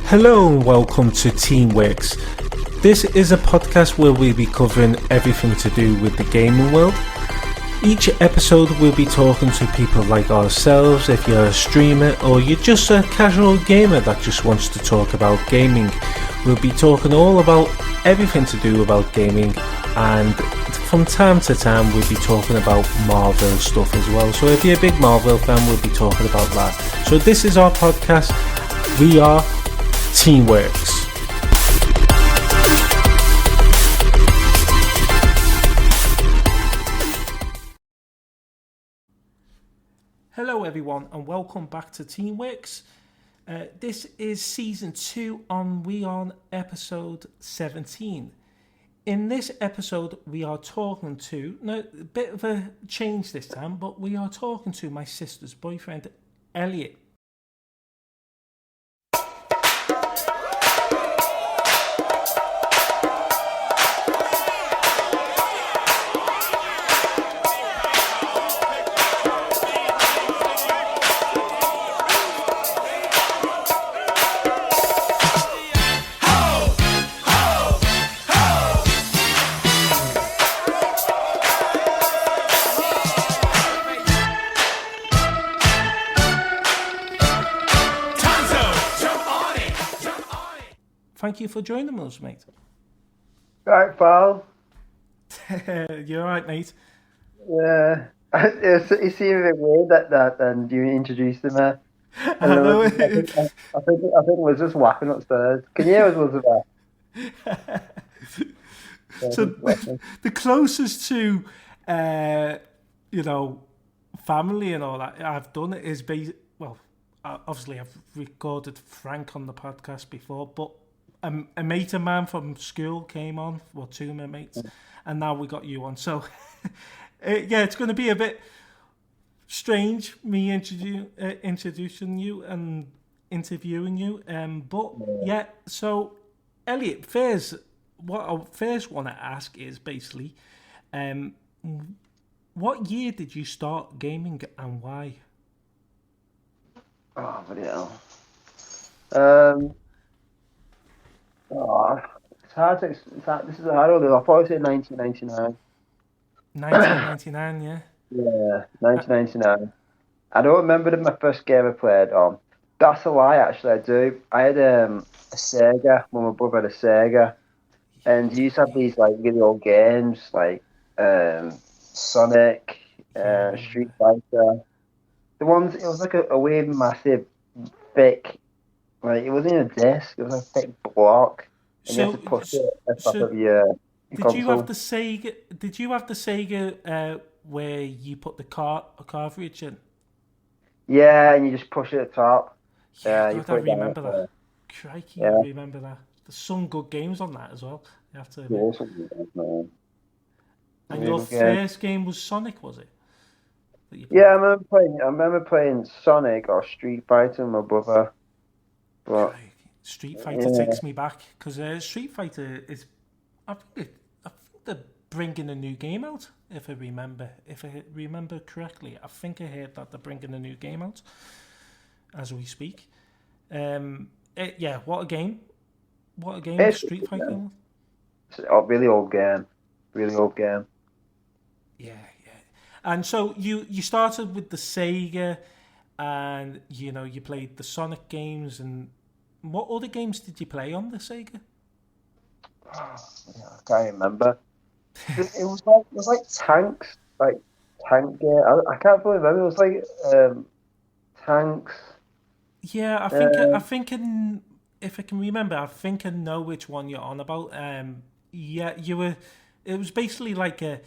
Hello and welcome to Teamworks. This is a podcast where we'll be covering everything to do with the gaming world. Each episode we'll be talking to people like ourselves. If you're a streamer or you're just a casual gamer that just wants to talk about gaming, we'll be talking all about everything to do about gaming, and from time to time we'll be talking about Marvel stuff as well. So if you're a big Marvel fan, we'll be talking about that. So this is our podcast. We are Teamworks. Hello everyone and welcome back to Teamworks. This is season 2 and we are on episode 17. In this episode we are talking to, now a bit of a change this time, but we are talking to my sister's boyfriend Elliot. Thank you for joining us, mate. Right, pal. You're right, mate. Yeah. It seemed a bit weird that and you introduced him. I know. I think it was just whacking upstairs. Can you hear us about? So the closest to, family and all that I've done is obviously I've recorded Frank on the podcast before, but a mate of mine from school came on, well, two of my mates, and now we got you on. So, it's going to be a bit strange, me introducing you and interviewing you. So, Elliot, what I first want to ask is basically, what year did you start gaming and why? Oh, bloody hell. It's hard to. This is a hard one. I'll probably say 1999. 1999, yeah. Yeah, 1999. I don't remember my first game I played on. That's a lie, actually. I do. I had a Sega. When my brother had a Sega, and you used to have these like really old games like Sonic, Street Fighter. The ones, it was like a weird, massive, thick. Like, it wasn't even a disc, it was a thick block, and you had to push it at the top of your console. Did you have the Sega where you put the cartridge in? Yeah, and you just push it at the top. Yeah, you I remember that. Crikey, I remember that. There's some good games on that as well. You have to admit. And your first game was Sonic, was it? Yeah, I remember playing Sonic or Street Fighter with my brother. But, Street Fighter takes me back, because Street Fighter is, I think they're bringing a new game out. If I remember correctly, I think I heard that they're bringing a new game out as we speak. What a game! What a game! Street Fighter. It's a really old game. Yeah. And so you started with the Sega, and you played the Sonic games, and what other games did you play on the Sega? I can't remember. It was like tanks, like tank game. I can't fully remember. It was like tanks. Yeah, if I can remember, I think I know which one you're on about. It was basically like a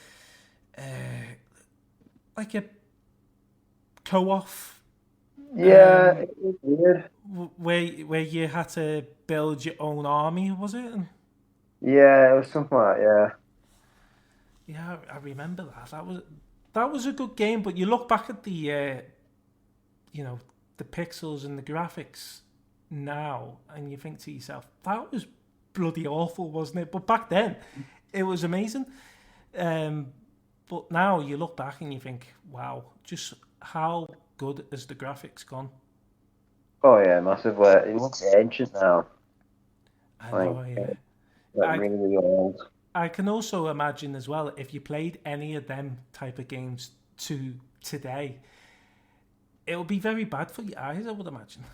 co-op. Yeah, it was weird. Where you had to build your own army, was it? Yeah, it was something like that, yeah. Yeah, I remember that. That was a good game, but you look back at the the pixels and the graphics now, and you think to yourself, that was bloody awful, wasn't it? But back then, it was amazing. But now you look back and you think, wow, just how good has the graphics gone? Oh yeah, massively. It looks ancient now. I Like, know, yeah. like I really old. I can also imagine as well if you played any of them type of games to today, it would be very bad for your eyes. I would imagine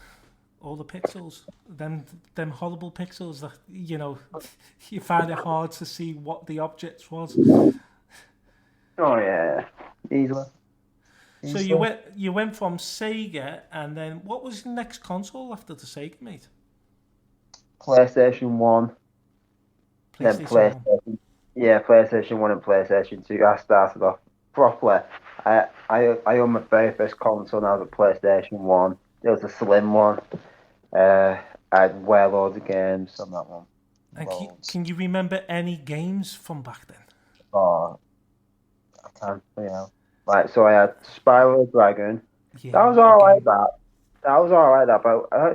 all the pixels, them horrible pixels that you find it hard to see what the object was. Oh yeah, easily, So you easily. went from Sega, and then what was the next console after the Sega, mate? PlayStation 1, then PlayStation One. PlayStation. Yeah, PlayStation 1 and PlayStation 2. I started off properly. I owned my very first console when I was a PlayStation 1. It was a slim one. I had well loads of games on that one. And Loads. can you remember any games from back then? Oh, I can't, Like, so I had Spiral Dragon. That Yeah, was what a alright, game! that was alright, but I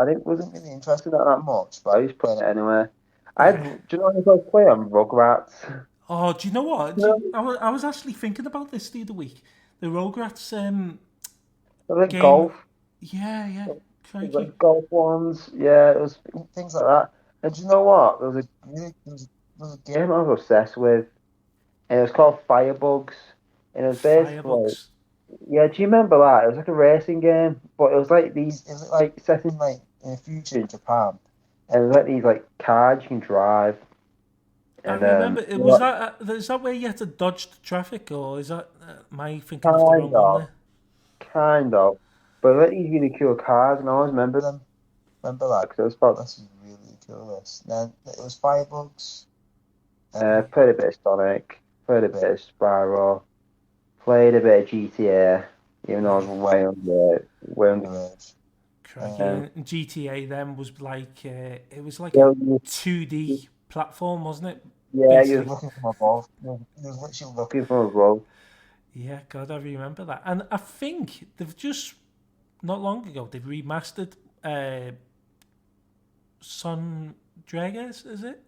didn't, wasn't really interested in that much, but I used to play it anyway. Yeah. Do you know what I was playing? Rugrats. Oh, do you know what? You know, I was actually thinking about this the other week. The Rugrats like game. golf. Yeah, yeah. It was Crikey. like golf ones. Yeah, it was things like that. And do you know what? There was a game I was obsessed with, and it was called Firebugs. And it was basically, Firebugs. yeah, do you remember that? It was like a racing game, but it was like it was like set in like in the future in Japan. And it was like these like cars you can drive. I And remember it you was know, that. Is that where you had to dodge the traffic, or is that am I thinking of the kind wrong one of, there? kind of. But like these really cool cars, and I always remember them. Remember that because I was thought this was really cool. This. Then it was Firebugs. Played a bit of Sonic, played a bit of Spyro, played a bit of GTA, even though I was Yeah, way underage. crikey. Um, And GTA then was like it was like a yeah, 2D platform, wasn't it? yeah, you was Basically. looking from above. You was literally looking from above. Yeah, God, I remember that. And I think they've just not long ago they've remastered San Andreas, is it?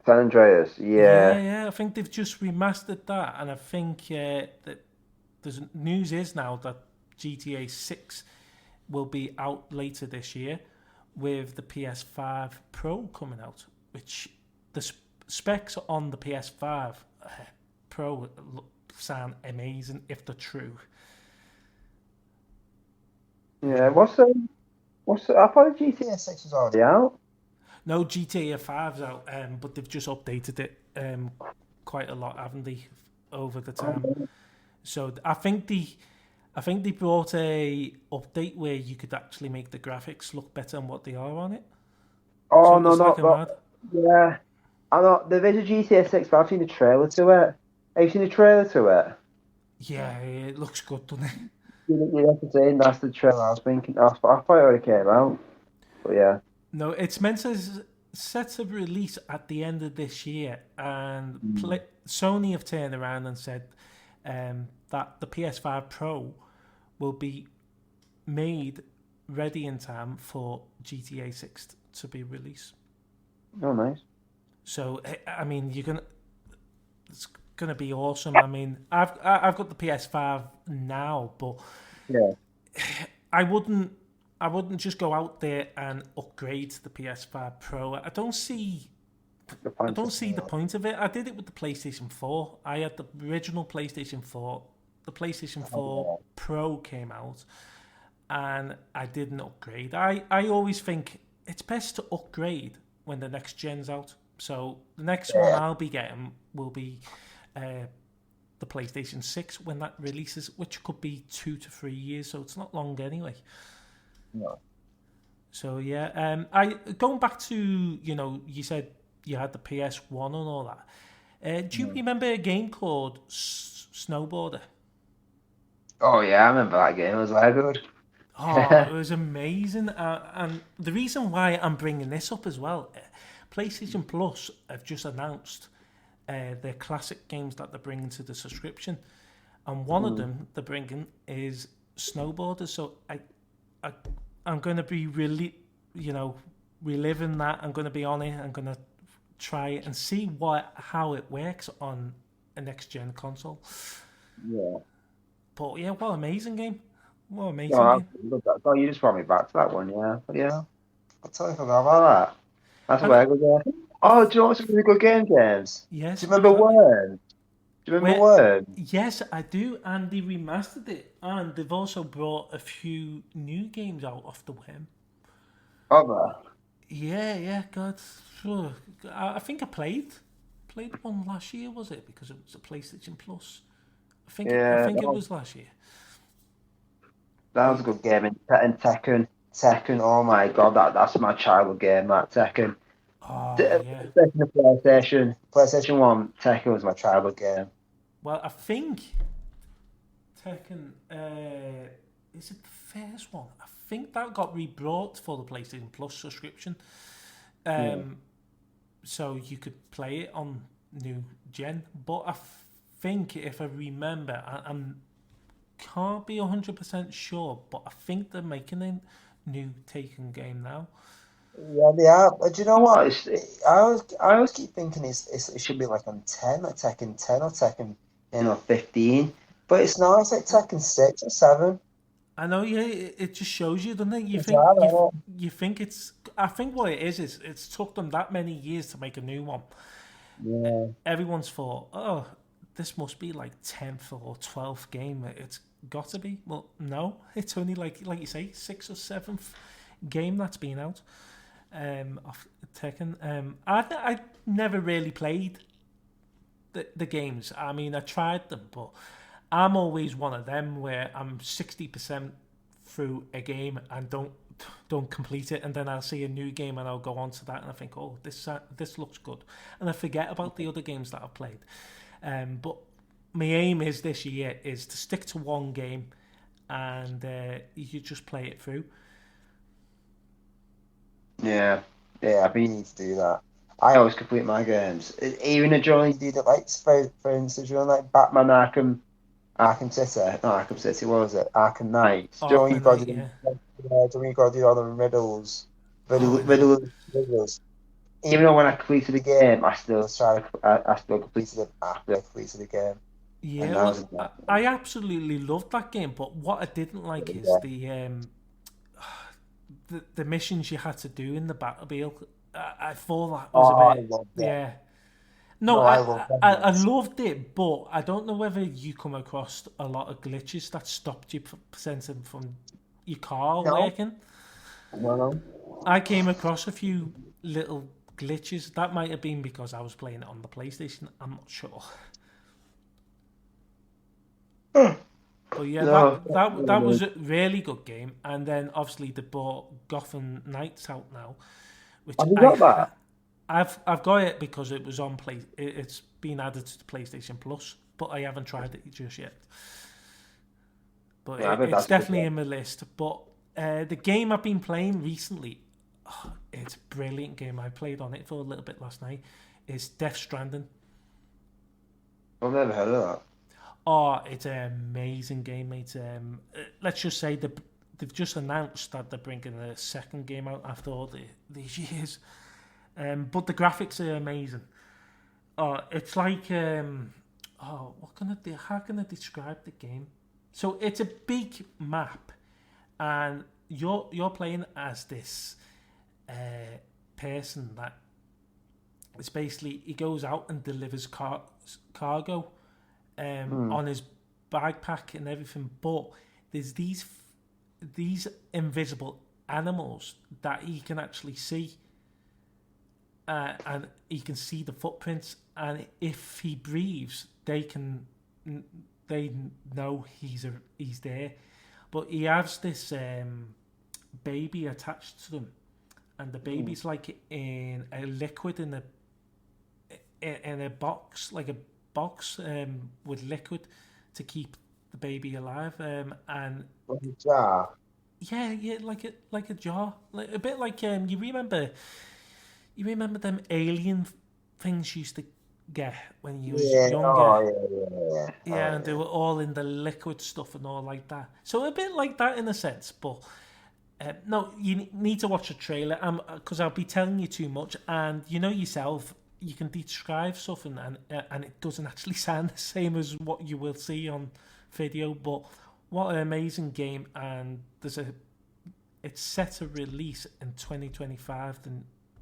San Andreas, Yeah, yeah. yeah. I think they've just remastered that, and I think that there's news is now that GTA 6 will be out later this year with the PS5 Pro coming out, which the specs on the PS5 Pro sound amazing if they're true. You Yeah, know, I thought GTA 6 was already out. no GTA 5's out, but they've just updated it quite a lot, haven't they, over the time? Oh, So I think they brought a update where you could actually make the graphics look better than what they are on it. oh So no, it's like no, a no, mad. yeah. I know there is a GTA 6, but I've seen the trailer to it. Have you seen the trailer to it? Yeah, it looks good, doesn't it? You have to say that's the trailer I was thinking. I thought it already came out, but yeah. No, it's meant to set to release at the end of this year, and Mm. Sony have turned around and said that the PS5 Pro will be made ready in time for GTA 6 to be released. Oh, nice. So I mean, it's gonna be awesome. I mean, I've got the PS5 now, but Yeah, I wouldn't just go out there and upgrade to the PS5 Pro. the I point don't of see the point of it. I did it with the PlayStation 4. I had the original PlayStation 4. The PlayStation 4 oh, Pro came out, and I didn't upgrade. I always think it's best to upgrade when the next gen's out. So the next one yeah, I'll be getting will be the PlayStation 6 when that releases, which could be 2 to 3 years. So it's not long anyway. no. So yeah, I going back to you said you had the PS1 and all that. Do you Mm. remember a game called Snowboarder? Oh yeah, I remember that game. It was very good. Oh, it was amazing. And the reason why I'm bringing this up as well, PlayStation Plus have just announced their classic games that they're bringing to the subscription, and one of Mm. them they're bringing is Snowboarder. So I I'm going to be really, reliving that. I'm going to be on it. I'm going to try it and see how it works on a next gen console. Yeah. But yeah, what an amazing game! What an No, amazing I game. love that. Oh, you just brought me back to that one, yeah. But yeah, I totally forgot about that. That's a And very good game. Oh, do you know what's a really good game, James? Do yes, you remember exactly. Worm? Do you remember Where Worm? yes, I do, and they remastered it, and they've also brought a few new games out off the whim. Oh, Yeah, yeah, God, phew. I think I played one last year, was it? Because it was a PlayStation Plus. I yeah, think it was last year. that was But a good game. And Tekken. Oh my God, that's my childhood game. That Tekken. oh yeah. Especially the PlayStation One. Tekken was my childhood game. Well, I think Tekken. Is it the first one? I think that got rebrought for the PlayStation Plus subscription. Yeah, So you could play it on new gen. But I think, if I remember, I'm can't be 100% sure, but I think they're making a new Taken game now. yeah, they are. But do you know what? I always keep thinking it should be like on 10, like Tekken 10 or Tekken 15. But it's not. It's like Tekken 6 or 7. I know, yeah, it just shows you, doesn't it? It's hard, I know. You think it's. I think what it is it's took them that many years to make a new one. Yeah, Everyone's thought, oh, this must be like 10th or 12th game. It's got to be. Well, no, it's only like you say, 6th or 7th game that's been out. Of Tekken. I never really played the games. I mean, I tried them, but I'm always one of them where I'm 60% through a game and don't complete it, and then I'll see a new game and I'll go on to that and I think, oh, this looks good, and I forget about the other games that I've played. But my aim is this year is to stick to one game, and you just play it through. yeah, yeah. I really need to do that. I always complete my games. Even if you only did it like for instance, like Batman Arkham City, not Arkham City, what was it? Arkham Knight. Do you know when you Arkham got to Knight, do, yeah. do you know when you got to do all the Oh, I know. riddles. Even though when I completed the game, I still completed it after I completed the game, and Yeah, that was well, a I absolutely loved that game, but what I didn't like is yeah. the missions you had to do in the Battlefield. I thought that was a Oh, I bit, love that. yeah. No, No, I love that. I loved it, but I don't know whether you come across a lot of glitches that stopped you from your car No, working. no, I came across a few little glitches. That might have been because I was playing it on the PlayStation. I'm not sure. no. But yeah, No, that was a really good game. And then obviously they bought Gotham Knights out now, which have you got that? I've got it because it was on play. It's been added to the PlayStation Plus, but I haven't tried it just yet. But Yeah, I bet it's that's a good definitely in game. my list. But the game I've been playing recently, it's a brilliant game. I played on it for a little bit last night. Is Death Stranding. I've never heard of that. Oh, it's an amazing game, mate. Let's just say they've just announced that they're bringing a second game out after all these years. But the graphics are amazing. It's like what can I do? How can I describe the game? So it's a big map, and you're playing as this person that it's basically he goes out and delivers cargo Hmm. on his backpack and everything. But there's these invisible animals that he can actually see, and he can see the footprints. And if he breathes, they know he's there. But he has this baby attached to them, and the Hmm. baby's like in a liquid in a box, like a box with liquid to keep the baby alive. And Like a jar. yeah, yeah, like a jar, like a bit like you remember them alien things you used to get when you was Yeah. younger. Oh, yeah, yeah, yeah. Yeah, Oh, and they yeah. were all in the liquid stuff and all like that. So a bit like that in a sense, but no, you need to watch a trailer because I'll be telling you too much, and you know yourself, you can describe something and it doesn't actually sound the same as what you will see on video. But What an amazing game, and it's set to release in 2025,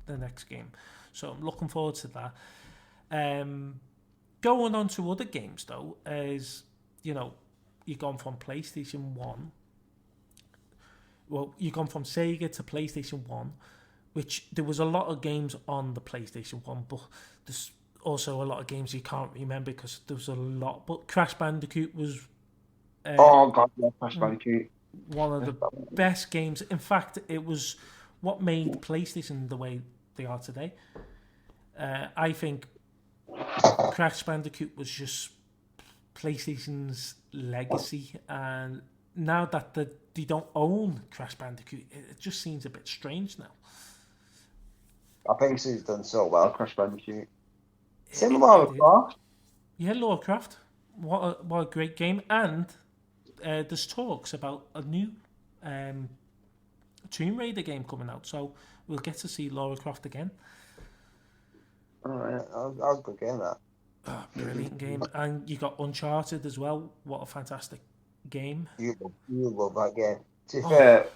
the next game. So I'm looking forward to that. Going on to other games though, is you've gone from PlayStation 1. Well, you've gone from Sega to PlayStation 1, which there was a lot of games on the PlayStation 1, but there's also a lot of games you can't remember because there was a lot. But Crash Bandicoot was Oh God, yeah, Crash Bandicoot. one of the best games. In fact, it was what made PlayStation the way they are today. I think Crash Bandicoot was just PlayStation's legacy, and now that they don't own Crash Bandicoot, it just seems a bit strange now. I think he's done so well, Crash Bandicoot. Similar with Croft. Yeah, Lara Croft. What a great game. And there's talks about a new Tomb Raider game coming out, so we'll get to see Lara Croft again. Alright, I'll go get that. Oh, brilliant game. And you got Uncharted as well. What a fantastic game. You love that game. To be fair,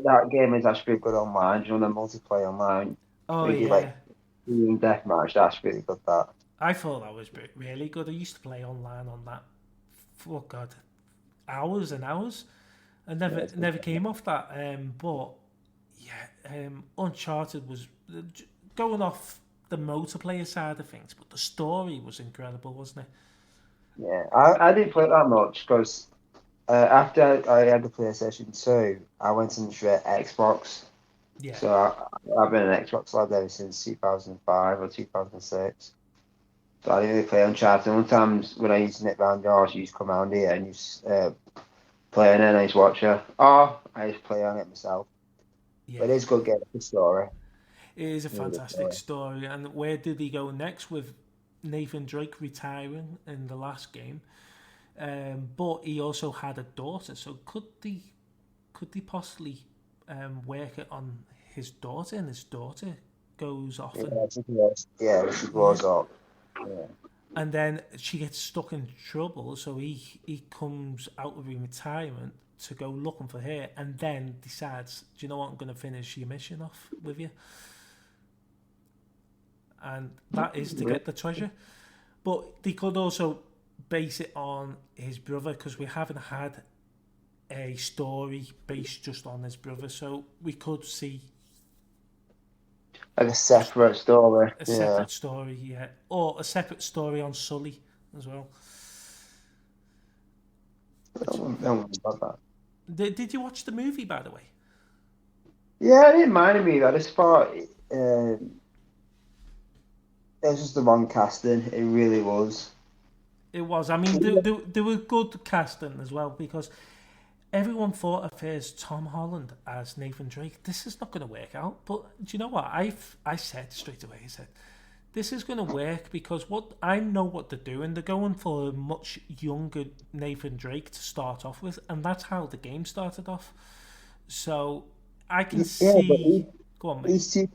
that game is actually good online. You know, the multiplayer online. Oh, really, yeah. like, doing deathmatch, that's really good, that. I thought that was really good. I used to play online on that. Oh, God. Hours and hours. I never came off that. But, yeah, Uncharted was going off the multiplayer side of things, but the story was incredible, wasn't it? Yeah, I didn't play it that much because after I had the PlayStation 2, I went into Xbox. Yeah. So I've been an Xbox lad ever since 2005 or 2006. So I didn't really play Uncharted. Sometimes when I used to nip round yours, you used to come around here and you play on it and I used to watch it. Or I used to play on it myself. Yeah. But it is a good game, the story. It is a fantastic story. And where did he go next with Nathan Drake retiring in the last game? But he also had a daughter, so could they possibly work it on his daughter, and his daughter goes off she grows up. Yeah. And then she gets stuck in trouble, so he comes out of retirement to go looking for her, and then decides, do you know what, I'm going to finish your mission off with you. And that is to get the treasure. But they could also base it on his brother, because we haven't had a story based just on his brother, so we could see like a separate story. Separate story, yeah. Or a separate story on Sully as well. Don't worry about that. Did you watch the movie, by the way? Yeah, I didn't mind the movie. I just thought it was just the wrong casting. It really was. It was. I mean, there were good casting as well, because everyone thought at first Tom Holland as Nathan Drake, this is not going to work out. But do you know what? I said straight away, this is going to work, because I know what they're doing. They're going for a much younger Nathan Drake to start off with, and that's how the game started off. So I can see. Go on, mate. He's too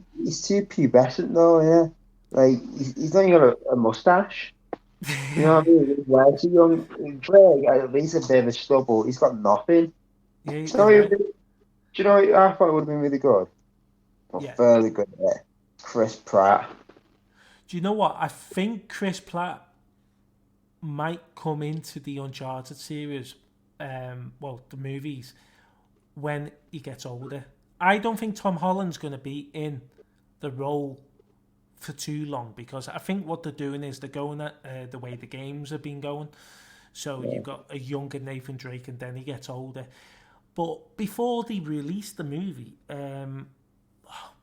pubescent though, yeah. Like he's not even got a mustache. You know what I mean? Way too young. Drake, at least a bit of a stubble. He's got nothing. Yeah, do you know what I thought it would have been really good? Well, fairly good at Chris Pratt. Do you know what? I think Chris Pratt might come into the Uncharted series, the movies, when he gets older. I don't think Tom Holland's going to be in the role for too long, because I think what they're doing is they're going at the way the games have been going. So you've got a younger Nathan Drake, and then he gets older. But before they released the movie,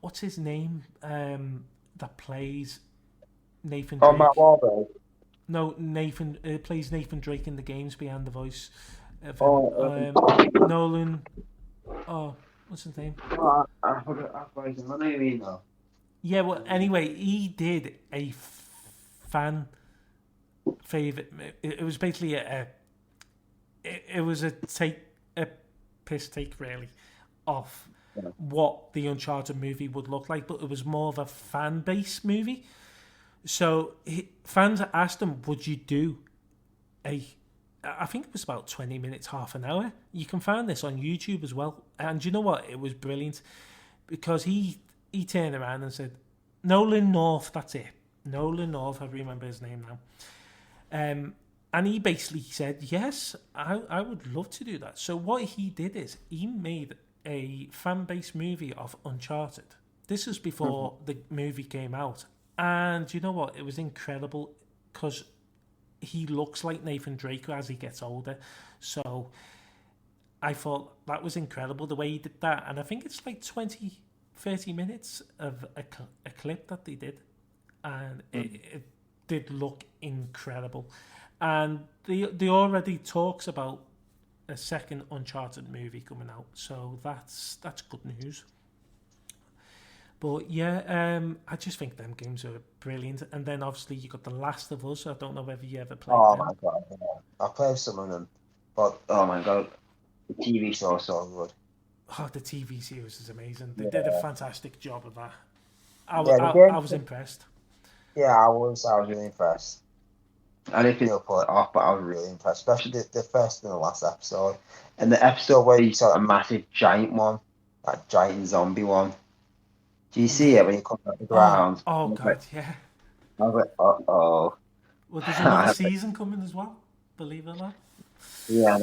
what's his name that plays Nathan Drake? Oh, Matt Wahlberg. No, Nathan plays Nathan Drake in the games behind the voice. Nolan. Oh, what's his name? I forgot his name now. Yeah, well, anyway, he did a fan favorite. It was basically it was a piss take really of what the Uncharted movie would look like, but it was more of a fan base movie. So fans asked him, "Would you do a I think it was about 20 minutes, half an hour. You can find this on YouTube as well. And you know what? It was brilliant because he turned around and said, Nolan North, that's it. Nolan North, I remember his name now. And he basically said, yes, I would love to do that. So what he did is he made a fan-based movie of Uncharted. This was before the movie came out. And you know what? It was incredible because he looks like Nathan Drake as he gets older. So I thought that was incredible, the way he did that. And I think it's like 20, 30 minutes of a clip that they did. And it did look incredible. And they already talks about a second Uncharted movie coming out. So that's good news. But yeah, I just think them games are brilliant. And then obviously you got The Last of Us. I don't know whether you ever played them. My god, yeah. I played some of them, but oh my god, the TV show is so good. Oh, the TV series is amazing. They did a fantastic job of that. I was impressed. Yeah, I was really impressed. I didn't think they'll pull it off, but I was really impressed, especially the first and the last episode. And the episode where you saw a massive giant one, that giant zombie one. Do you see it when you come out the ground? Oh God, yeah. I was like, uh-oh. Well, there's another season coming as well, believe it or not. Yeah,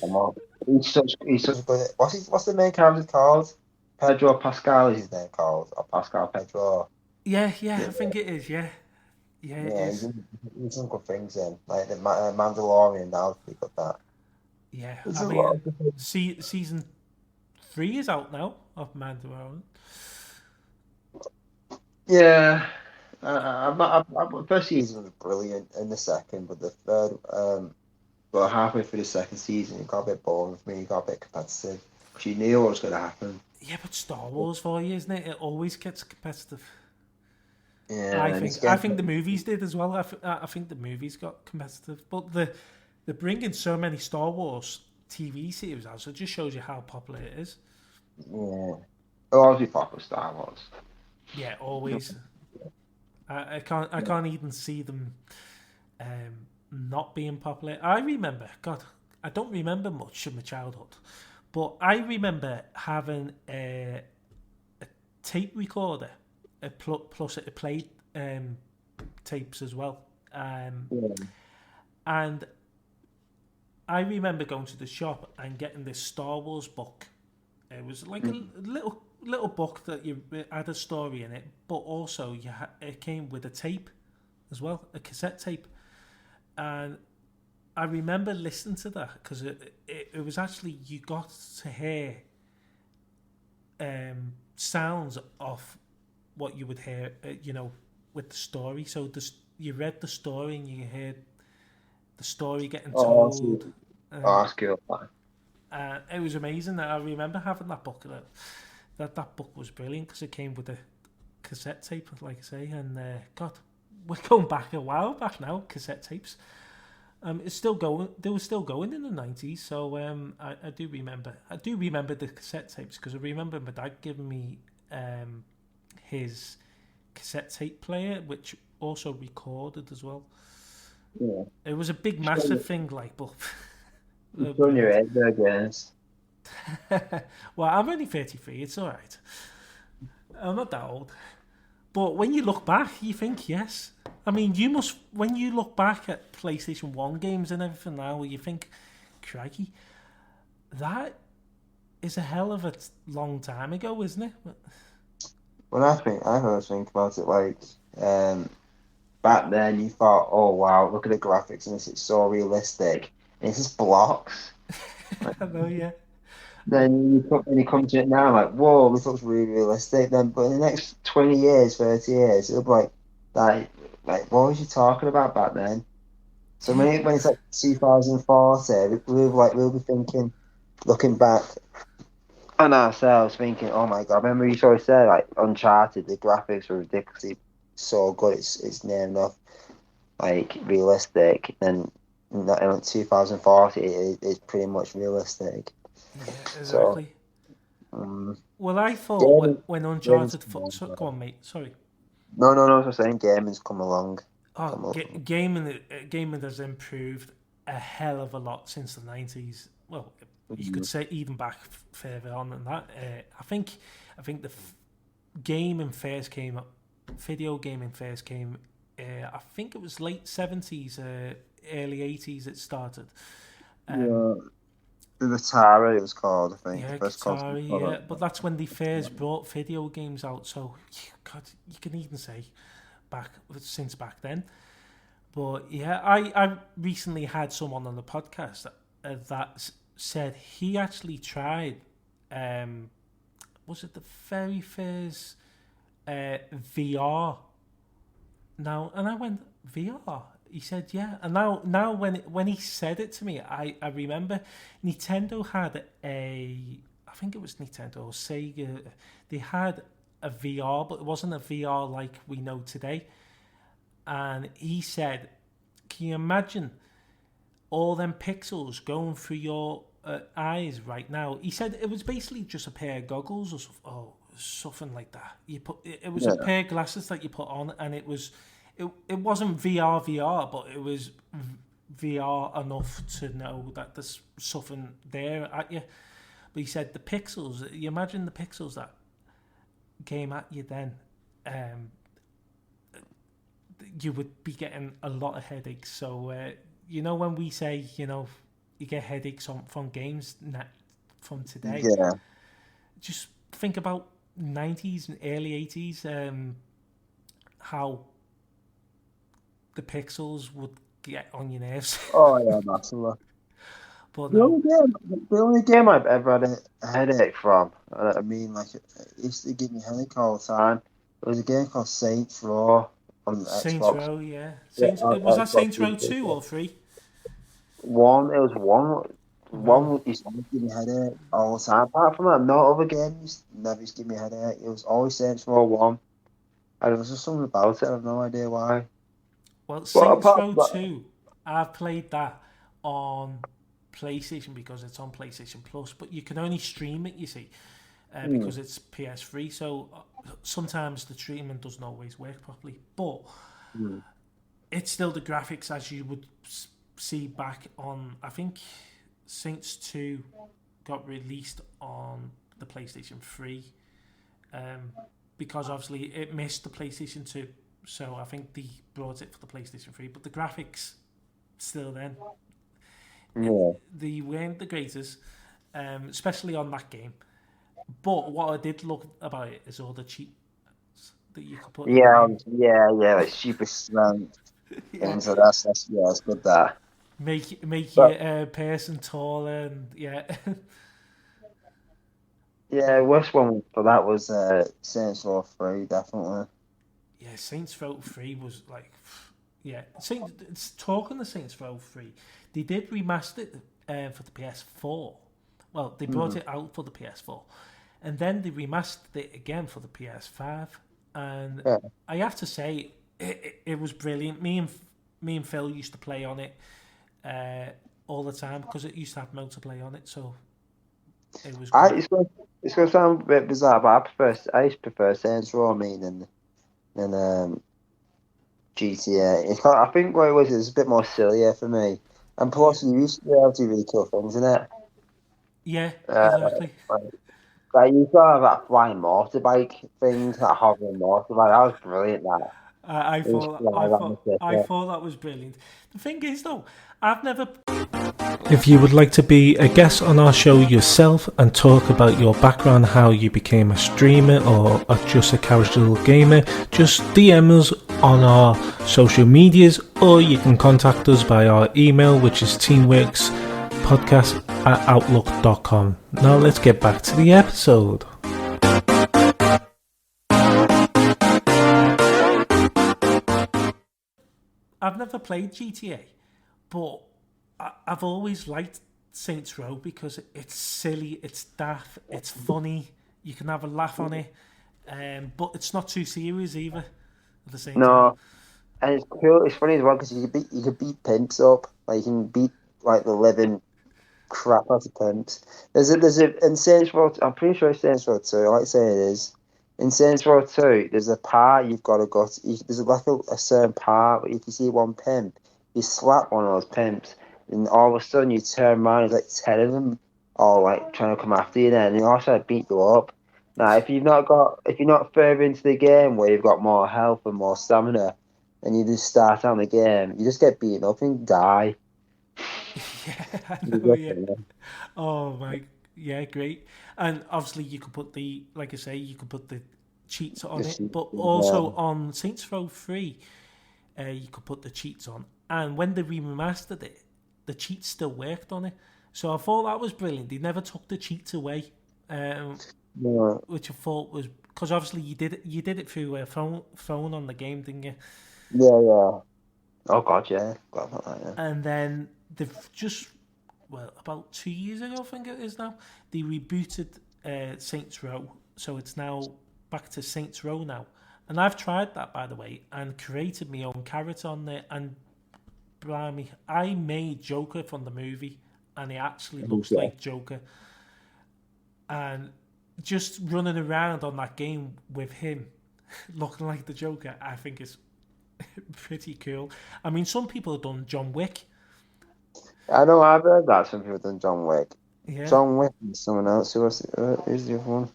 I know. He's such good. What's the main character called? Pedro Pascal is his name called, or Pascal Pedro. Yeah, I think it is. Yeah, it is. He's some good things in, like the Mandalorian. Now we got that. Yeah, I mean, season 3 is out now of Mandalorian. Yeah, the first season was brilliant, and the second, but the third, well, halfway through the second season, it got a bit boring for me. It got a bit competitive. Because you knew what was going to happen. Yeah, but Star Wars for you, isn't it? It always gets competitive. Yeah, I think the movies did as well. I think the movies got competitive, but they're bringing so many Star Wars TV series out, so it just shows you how popular it is. Yeah, it'll always be popular, Star Wars. Yeah, always. I can't even see them not being popular. I remember, God, I don't remember much of my childhood, but I remember having a tape recorder, plus it played tapes as well. And I remember going to the shop and getting this Star Wars book. It was like a little book that you had a story in it, but also it came with a tape as well, a cassette tape. And I remember listening to that because it was actually, you got to hear sounds of what you would hear, with the story. So you read the story and you heard the story getting told. That's cool. It was amazing. I remember having that book. That book was brilliant because it came with a cassette tape, like I say. And God, we're going back a while back now. Cassette tapes. It's still going. They were still going in the 90s. So I do remember. I do remember the cassette tapes because I remember my dad giving me his cassette tape player, which also recorded as well. Yeah. It was a big, massive thing, like, but. It's on your head there, guys. Well, I'm only 33. It's all right. I'm not that old. But when you look back, you think, yes. I mean, when you look back at PlayStation 1 games and everything now, you think, crikey, that is a hell of a long time ago, isn't it? When I first think about it, like, back then you thought, oh wow, look at the graphics and it's so realistic. And it's just blocks. I know, yeah. Then you come to it now, like, whoa, this looks really realistic. Then, but in the next 20 years, 30 years, it'll be like, what was you talking about back then? So when it's like 2040, we'll be thinking, looking back on ourselves, thinking, oh my god, remember you always said, like, Uncharted, the graphics were ridiculously so good, it's near enough, like, realistic. Then in 2040, it's pretty much realistic. Yeah, exactly. So, well, I thought when Uncharted... Go on, mate. Sorry. No. I was saying gaming's come along. Gaming has improved a hell of a lot since the 90s. Well, you could say even back further on than that. I think the video gaming first came. I think it was late 70s, early 80s. It started. The Atari, it was called, I think. Yeah, The first Atari, console. yeah, but that's when they first brought video games out. So, God, you can even say since back then. But yeah, I recently had someone on the podcast that said he actually tried. Was it the very first VR? Now, and I went, VR. He said, yeah. And now when he said it to me, I remember Nintendo had I think it was Nintendo or Sega. They had a VR, but it wasn't a VR like we know today. And he said, can you imagine all them pixels going through your eyes right now? He said it was basically just a pair of goggles or something like that. It was a pair of glasses that you put on, and it wasn't VR, but it was VR enough to know that there's something there at you. But he said the pixels, you imagine the pixels that came at you then, you would be getting a lot of headaches. So, when we say, you get headaches from games from today, just think about 90s and early 80s, how the pixels would get on your nerves. Oh, yeah, massively. But the only game I've ever had a headache from, I mean, like, it used to give me a headache all the time. It was a game called Saints Row on Saints Xbox. Row, yeah. Was that Saints Row 2 or 3? One. It was one. One used to give me a headache all the time. Apart from that, no other games never used to give me a headache. It was always Saints Row 1. And there was just something about it. I have no idea why. Well, Saints Row 2, I've played that on PlayStation because it's on PlayStation Plus, but you can only stream it, you see, because it's PS3. So sometimes the streaming doesn't always work properly. But it's still the graphics as you would see back on, I think Saints 2 got released on the PlayStation 3 because obviously it missed the PlayStation 2. So I think they brought it for the PlayStation 3, but the graphics still then. Yeah. They weren't the greatest, especially on that game. But what I did love about it is all the cheats that you could put in the game. Like super strength. And so that's good that. Make your person taller and Yeah, worst one for that was Saints Row 3, definitely. Yeah, Saints Row 3 was like, it's talking the Saints Row 3. They did remaster it for the PS4. Well, they brought it out for the PS4, and then they remastered it again for the PS5. And I have to say, it was brilliant. Me and Phil used to play on it all the time because it used to have multiplayer on it. So it was. It's going to sound a bit bizarre, but I used to prefer Saints Row than GTA. I think what it was a bit more sillier for me. And plus, you used to be able to do really cool things, innit? Yeah, exactly. Like you used to have that flying motorbike thing, that hovering motorbike. That was brilliant, that. I thought that was brilliant. The thing is, though, I've never... If you would like to be a guest on our show yourself and talk about your background, how you became a streamer or just a casual gamer, just DM us on our social medias, or you can contact us by our email, which is teamworkspodcast@outlook.com. Now let's get back to the episode. I've never played GTA, but I've always liked Saints Row because it's silly, it's daft, it's funny. You can have a laugh on it, but it's not too serious either. At the same time, and it's cool. It's funny as well because you can beat pimps up. Like you can beat like the living crap out of pimps. There's a in Saints Row. I'm pretty sure it's Saints Row 2. I like to say it is. In Saints Row 2, there's a part you've got to go to. There's like a certain part where if you see one pimp, you slap one of those pimps, and all of a sudden you turn around, there's like 10 of them all like trying to come after you. Then and they all try to beat you up. Now, if you're not further into the game where you've got more health and more stamina, and you just start out the game, you just get beaten up and die. Yeah, I know. Yeah. Oh my, yeah, great. And obviously, you could put like I say, you could put the cheats on it, but also on Saints Row 3, you could put the cheats on. And when they remastered it, the cheats still worked on it. So I thought that was brilliant. They never took the cheats away, which I thought was because obviously you did it through a phone on the game, didn't you? Yeah. Oh god, yeah. Got that, yeah. And then they've just about 2 years ago, I think it is now, they rebooted Saints Row, so it's now back to Saints Row now. And I've tried that, by the way, and created my own character on there. And blimey, I made Joker from the movie, and he actually looks like Joker. And just running around on that game with him looking like the Joker, I think is pretty cool. I mean, some people have done John Wick. I know, I've heard that some people have done John Wick. Yeah. John Wick and someone else. Who's the other one?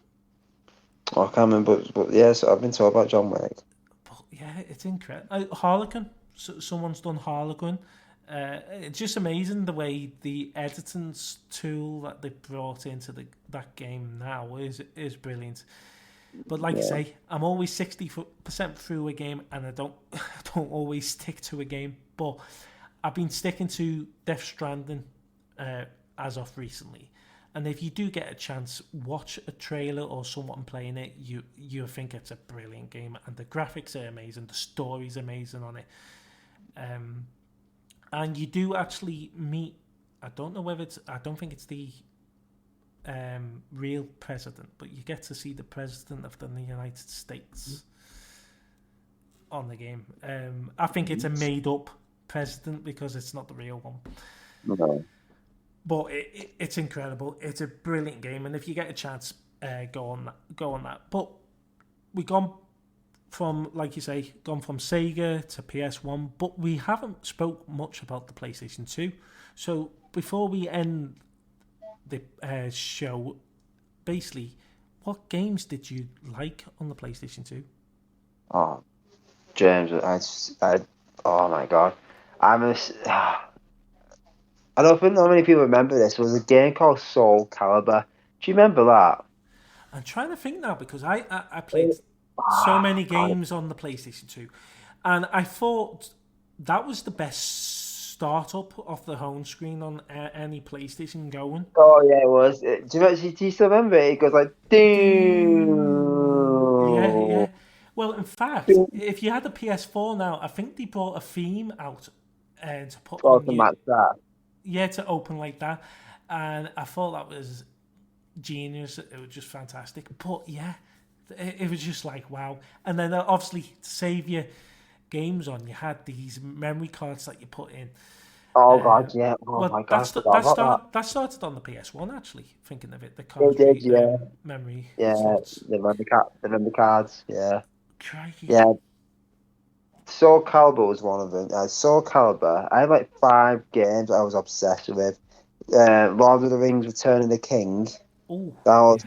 Oh, I can't remember, but yeah, so I've been told about John Wick. But yeah, it's incredible. Harlequin. Someone's done Harlequin. It's just amazing the way the editing tool that they brought into that game now is brilliant. But like I say, I'm always 60% through a game, and I don't always stick to a game. But I've been sticking to Death Stranding as of recently. And if you do get a chance, watch a trailer or someone playing it, you think it's a brilliant game, and the graphics are amazing, the story's amazing on it. And you do actually meet, I don't think it's the real president, but you get to see the president of the United States on the game. I think it's a made up president because it's not the real one. No. But it's incredible. It's a brilliant game, and if you get a chance, go on that. But we've gone from, like you say, from Sega to PS1, but we haven't spoke much about the PlayStation 2. So before we end the show, basically, what games did you like on the PlayStation 2? Oh, James, oh my god, I don't think many people remember this. There was a game called Soul Calibur. Do you remember that? I'm trying to think now, because I played so many games on the PlayStation 2, and I thought that was the best startup of the home screen on any PlayStation going. Oh yeah, it was. Do you still remember it? It goes like ding. Yeah. Well, in fact, if you had a PS4 now, I think they brought a theme out to put on to match that. Yeah, to open like that, and I thought that was genius. It was just fantastic. But yeah, it was just like wow. And then obviously to save your games on, you had these memory cards that you put in. Oh god, yeah. Oh well, my god, that started on the PS1 actually. Thinking of it, the cards, memory. Yeah, slots. the memory cards. Yeah. Crikey. Yeah. Soul Calibur was one of them. Soul Calibur, I had like 5 games I was obsessed with. Lord of the Rings: Return of the King. Oh, oh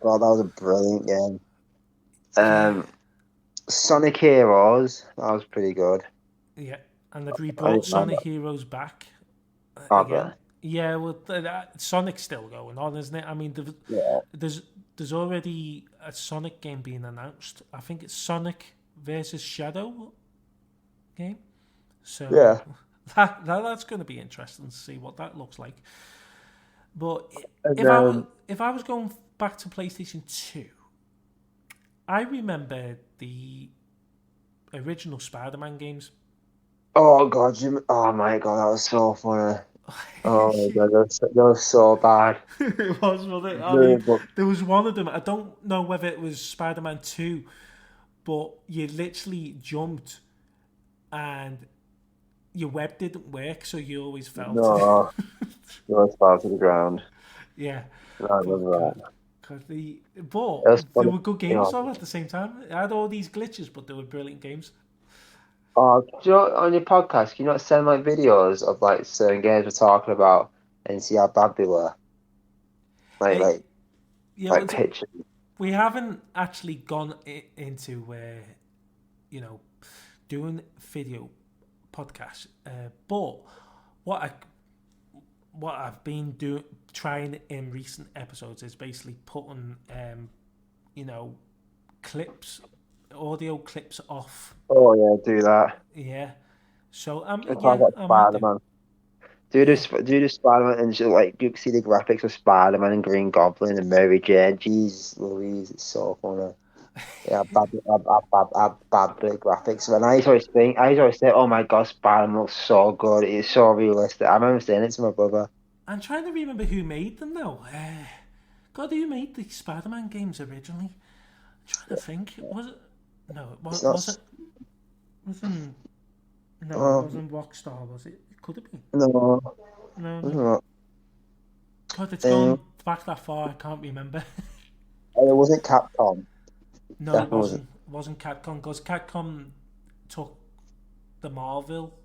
god, that was a brilliant game. Sonic Heroes, that was pretty good. Yeah, and they've rebrought Sonic Heroes back. Again. Yeah, well, Sonic's still going on, isn't it? I mean, there's already a Sonic game being announced. I think it's Sonic versus Shadow game. So yeah, that's going to be interesting to see what that looks like. But if I was going back to PlayStation 2, I remember the original Spider-Man games. Oh god, oh my god, that was so funny. Oh my god, that was so bad. It was, wasn't it? I mean, there was one of them. I don't know whether it was Spider-Man 2, but you literally jumped and your web didn't work, so you always fell. No, you always fell to the ground. Yeah. I remember that. But they were good games all at the same time. It had all these glitches, but they were brilliant games. Oh, do you know, on your podcast, can you not send like videos of like certain games we're talking about and see how bad they were? Like, It, like, yeah, like pictures. we haven't actually gone into you know, doing video podcasts, but what I what I've been doing trying in recent episodes is basically putting you know, clips, audio clips off. Oh yeah, do that. Yeah. So I talk yeah, about I might Spider do. Man. Yeah. Do the Spider Man and just, like you can see the graphics of Spider Man and Green Goblin and Mary Jane. Jeez Louise, it's so funny. Yeah, bad the graphics. And I always say, oh my god, Spider Man looks so good. It's so realistic. I remember saying it to my brother. I'm trying to remember who made them now. God, who made the Spider-Man games originally? I'm trying to think. Was it? No, it It's was. not. Wasn't. No, it Oh wasn't Rockstar. Was it? It could have been. no, No, it's no. not. God, it's Um, gone back that far. I can't remember. it wasn't Capcom. No, it Definitely wasn't. wasn't. It wasn't Capcom because Capcom took the Marvel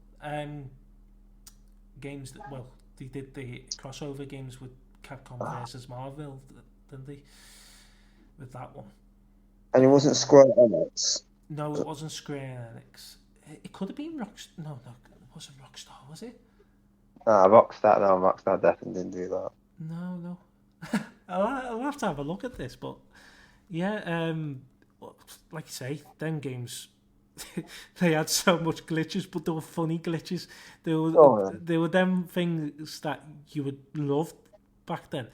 games. Well, they did the crossover games with Capcom versus Marvel, didn't they? With that one. And it wasn't Square Enix. No, it wasn't Square Enix. It could have been Rockstar. No, it wasn't Rockstar, was it? Ah, Rockstar. No, Rockstar definitely didn't do that. No, no. I'll have to have a look at this, but yeah, like you say, them games, they had so much glitches, but they were funny glitches. Oh, yeah. They were them things that you would love back then.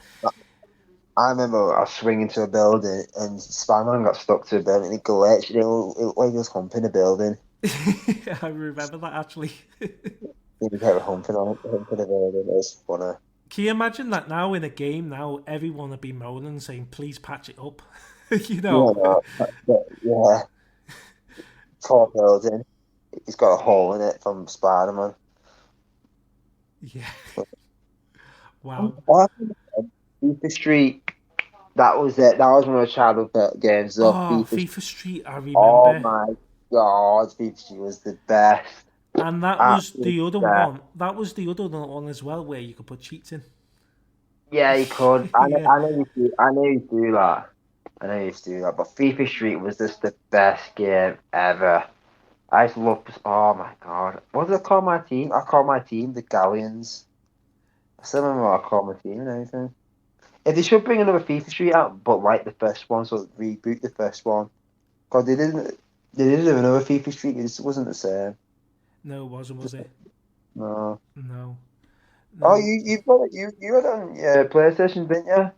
I remember I was swinging to a building and Spider-Man got stuck to a building and it glitched. It looked like he was humping a building. I remember that actually. He was like humping a building. It was funny. Can you imagine that now in a game? Now everyone would be moaning, saying, "Please patch it up." You Yeah, know. no, yeah. Poor building. He's got a hole in it from Spider-Man. Yeah. Wow. What happened? FIFA Street. That was it. That was one of the childhood games. Though. Oh, FIFA. FIFA Street, I Oh remember. my god, FIFA Street was the best. And that was Absolutely the other best. one. That was the other one as well, where you could put cheats in. Yeah, you could. Yeah. I know you do. I know you do that. I know you used to do that. But FIFA Street was just the best game ever. I just love. Oh my god, what did I call my team? I call my team the Galleons. I still remember what I called my team and everything. If they should bring another FIFA Street out, but like the first one, so reboot the first one. God, they didn't. They didn't do another FIFA Street. It just wasn't the same. No, it wasn't, was it? No. No. Oh, No. you've got it. You had it on PlayStation, didn't you?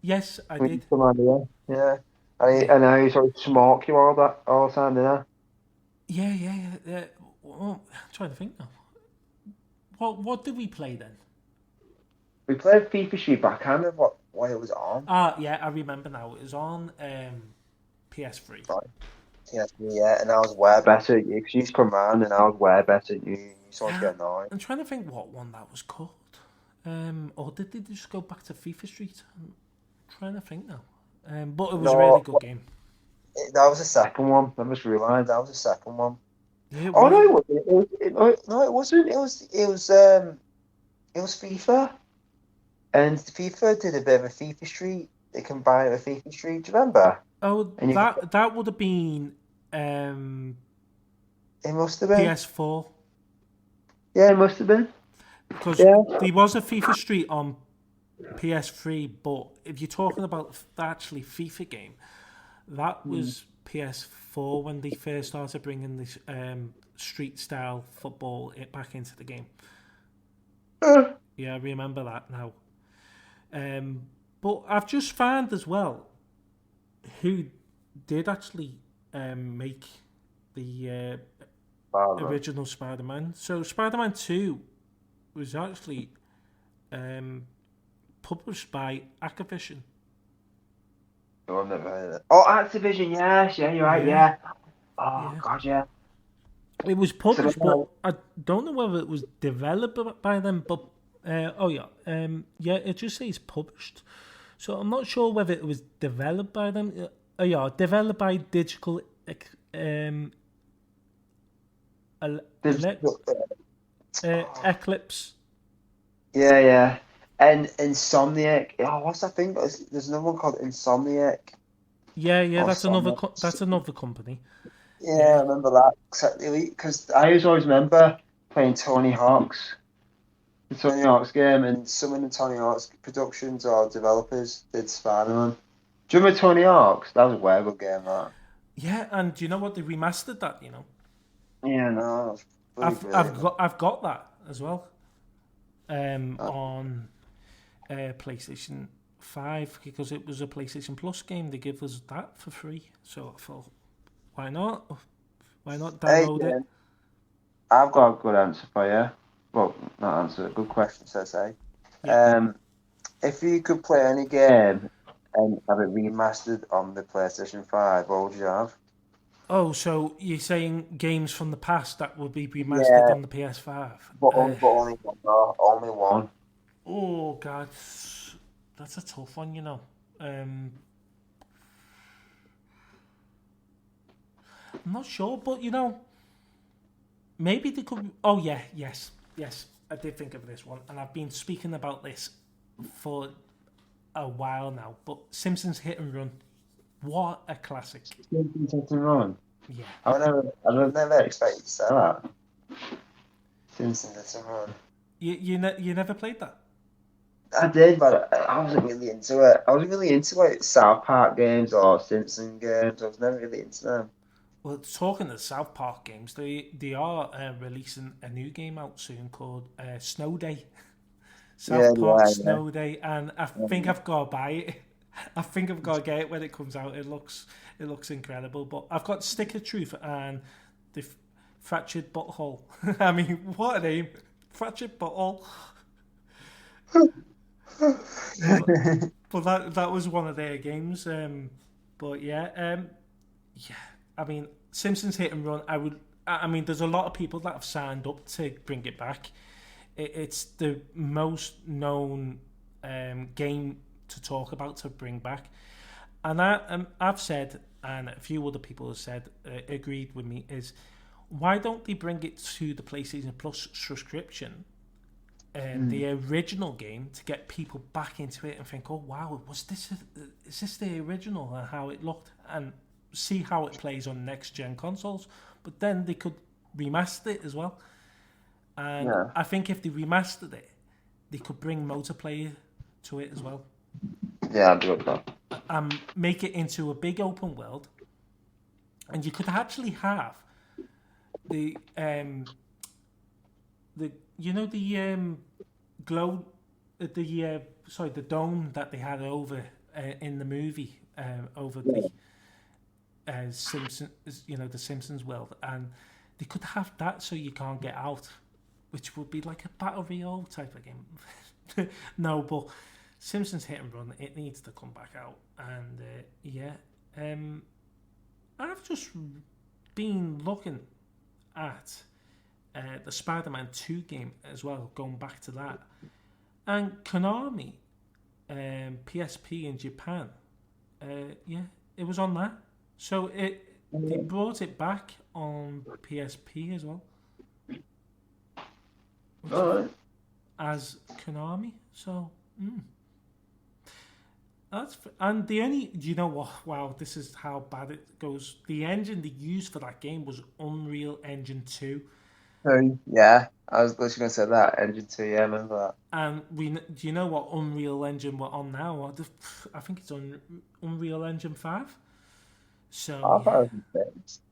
Yes, I When you did. come on here. Yeah. And I sort of smoke you all the time, didn't I? Yeah. Well, I'm trying to think now. What did we play then? We played FIFA Street, but I can't remember what it was on. Ah, yeah, I remember now. It was on PS3. Right. Yeah, and I was way better at you because you used to come round and I was way better at you. You sort of get annoyed. I'm trying to think what one that was called. Or did they just go back to FIFA Street? I'm trying to think now. But it was a really good game. That was the second one. I just realised that was the second one. Yeah, it Oh was. no, it wasn't. No, it wasn't. It was FIFA, and FIFA did a bit of a FIFA Street. They combined it with FIFA Street. Do you remember? Oh, And that would have been it must have been. PS4. Yeah, it must have been. Because Yeah. there was a FIFA Street on PS3, but if you're talking about the actually FIFA game, that was PS4 when they first started bringing this street style football back into the game. Yeah, I remember that now. But I've just found as well who did actually make the original Spider-Man. So Spider-Man 2 was actually published by Activision. Oh, I've never heard of it. Oh, Activision, yes, yeah, you're right, yeah. Oh, Yeah. God, yeah. It was published, but I don't know whether it was developed by them. But it just says published. So I'm not sure whether it was developed by them. Developed by Digital There's, Eclipse. yeah. And Insomniac. Oh, what's that thing? There's another one called Insomniac. Yeah, Or that's another Somniac. that's another company. Yeah, I Yeah. remember that. Because I always remember playing Tony Hawk's, the Tony Hawk's game, and some of the Tony Hawk's productions or developers did Spider-Man. Do you remember Tony Hawk's? That was a very good game, that. Yeah, and do you know what, they remastered that, you know? Yeah, no, that was pretty brilliant. I've got that as well. Uh, On PlayStation 5, because it was a PlayStation Plus game. They give us that for free. So I thought, why not? Why not Hey, download it? I've got a good answer for you. Well, not answer, a good question, so say. Yeah. If you could play any game and have it remastered on the PlayStation 5, what would you have? Oh, so you're saying games from the past that will be remastered Yeah, on the PS5? but only one. No, only one. Oh, God. That's a tough one, you know. I'm not sure, but, you know, maybe they could... Oh, yeah, yes. I did think of this one, and I've been speaking about this for a while now, but Simpsons Hit and Run. What a classic. Simpsons Run. Yeah. I would never expect you to say that. Simpsons Run. You never played that? I did, but I wasn't really into it. I wasn't really into like South Park games or Simpson games. I was never really into them. Well, talking of South Park games, they are releasing a new game out soon called Snow Day. South Park Snow Day, and I think I've got to buy it. I think I've got to get it when it comes out. It looks incredible. But I've got Stick of Truth and the Fractured Butthole. I mean, what a name! Fractured Butthole. But that was one of their games. But yeah. I mean, Simpsons Hit and Run. I mean, there's a lot of people that have signed up to bring it back. It's the most known game to talk about, to bring back, and I've said, and a few other people have said, agreed with me, is why don't they bring it to the PlayStation Plus subscription, the original game, to get people back into it and think, oh wow, is this the original, and how it looked, and see how it plays on next gen consoles. But then they could remaster it as well, and I think if they remastered it, they could bring multiplayer to it as well. Yeah, I'd do it though. And make it into a big open world, and you could actually have the glow, the dome that they had over in the movie, over the Simpsons, the Simpsons world, and they could have that so you can't get out, which would be like a battle royale type of game. No, but Simpsons Hit and Run, it needs to come back out, and I've just been looking at the Spider-Man 2 game as well, going back to that, and Konami, PSP in Japan, it was on that. So they brought it back on PSP as well. As Konami. So, and the only, do you know what? Wow, this is how bad it goes. The engine they used for that game was Unreal Engine 2. Yeah, I was literally going to say that. Engine 2, yeah, I remember that. And do you know what Unreal Engine we're on now? I think it's on Unreal Engine 5. So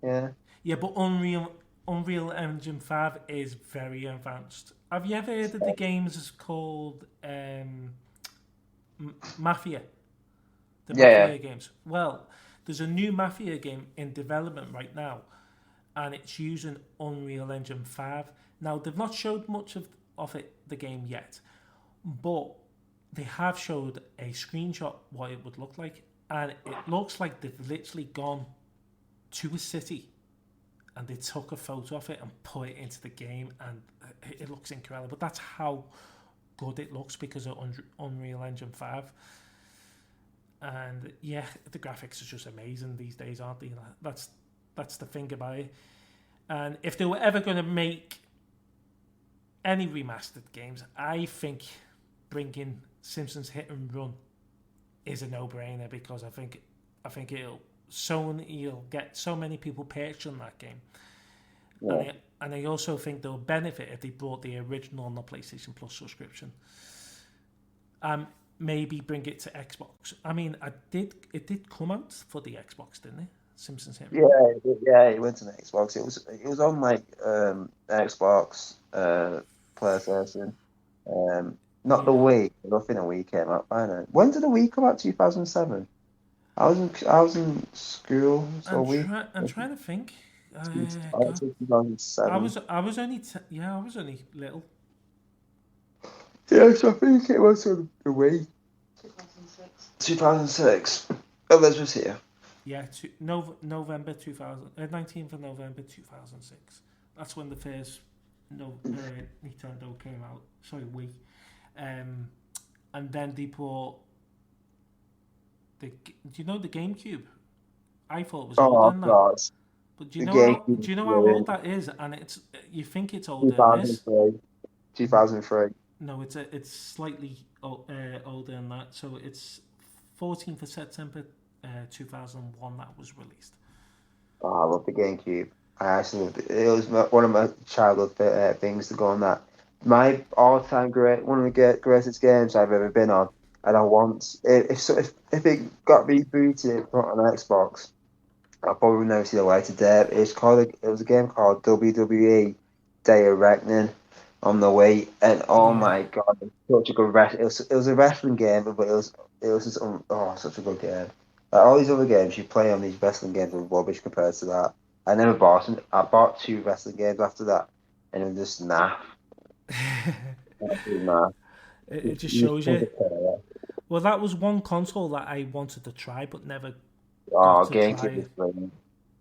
yeah. Yeah, but Unreal Engine 5 is very advanced. Have you ever heard of the games called Mafia? The Mafia games. Well, there's a new Mafia game in development right now, and it's using Unreal Engine 5. Now, they've not showed much of the game yet, but they have showed a screenshot what it would look like, and it looks like they've literally gone to a city and they took a photo of it and put it into the game, and it looks incredible. But that's how good it looks because of Unreal Engine 5. And yeah, the graphics are just amazing these days, aren't they? That's the thing about it. And if they were ever going to make any remastered games, I think bringing Simpsons Hit and Run is a no-brainer, because I think you'll get so many people purchasing that game. Yeah. And I also think they'll benefit if they brought the original on the PlayStation Plus subscription. Maybe bring it to Xbox. I mean, it did come out for the Xbox, didn't it? Simpsons Hit. Yeah, it went to the Xbox. It was on like Xbox, PlayStation, not the Wii. I don't think the Wii came out by now. When did the Wii come out? 2007. I was in school. So I'm trying to think. 2007. I was only I was only little. Yeah, so I think it was on the Wii. 2006. Elizabeth's here. Yeah, November 2000, 19th of November 2006. That's when the first Nintendo came out. Sorry, Wii. And then they brought do you know the GameCube? I thought it was older than that. But do you know how old that is? And you think it's older than this? 2003. No, it's slightly older than that. So it's 14th of September 2001 that was released. Oh, I love the GameCube. I actually loved it. It was one of my childhood things to go on that. My all-time one of the greatest games I've ever been on. And I want if it got rebooted put on Xbox, I probably would never see the light of day. It was a game called WWE Day of Reckoning on the Wii, and my god, it was such a good it was a wrestling game, but it was just such a good game. Like all these other games you play on these wrestling games are rubbish compared to that. I never bought them. I bought 2 wrestling games after that, and it was just naff. It just shows you. Well, that was one console that I wanted to try, but never. GameCube was brilliant.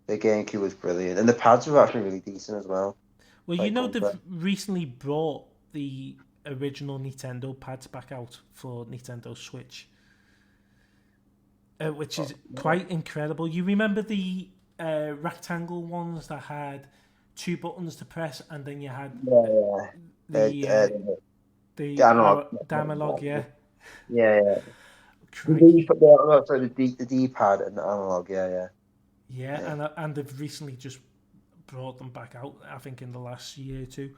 The GameCube was brilliant, and the pads were actually really decent as well. Well, they've recently brought the original Nintendo pads back out for Nintendo Switch, which is quite incredible. You remember the rectangle ones that had 2 buttons to press, and then you had the analog, yeah. Yeah. The D-pad and the analog, yeah. Yeah, and they've recently just brought them back out, I think, in the last year or two.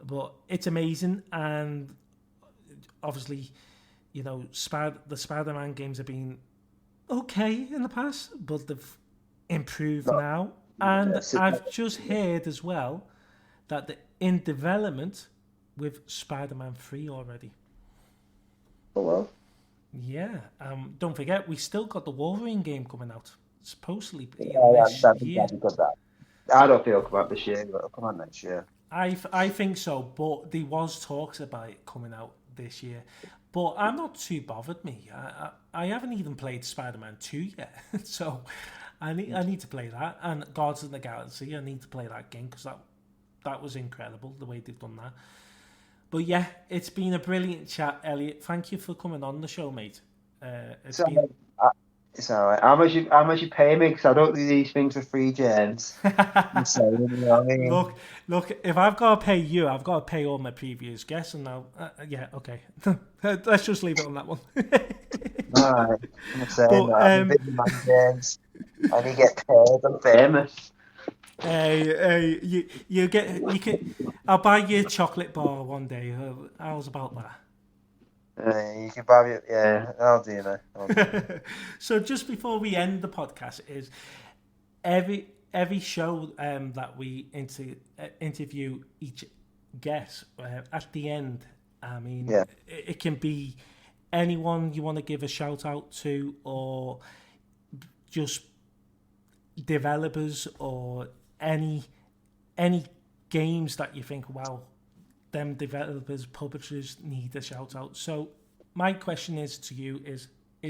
But it's amazing, and obviously, the Spider-Man games have been okay in the past, but they've improved now. And I've just heard as well that they're in development with Spider-Man 3 already. Oh, well. Yeah. Don't forget, we still got the Wolverine game coming out. Supposedly this year. I don't think it'll come out this year, but it'll come out next year. I think so, but there was talks about it coming out this year. But I'm not too bothered, me. I haven't even played Spider-Man 2 yet, so I need to play that. And Guardians of the Galaxy, I need to play that game, because that was incredible, the way they've done that. But yeah, it's been a brilliant chat, Elliot. Thank you for coming on the show, mate. It's all right. How much you pay me? Because I don't do these things for free, James. So, you know what I mean? Look. If I've got to pay you, I've got to pay all my previous guests, and now, okay. Let's just leave it on that one. All right. I'm saying I'm a big man, James. And you get paid. I'm famous. Hey, you can. I'll buy you a chocolate bar one day. How's about that? You can buy it. Yeah, I'll do that. So just before we end the podcast, is every show that we interview each guest at the end. I mean, it can be anyone you want to give a shout out to, or just developers, or any games that you think, wow, them developers, publishers need a shout out. So my question is to you is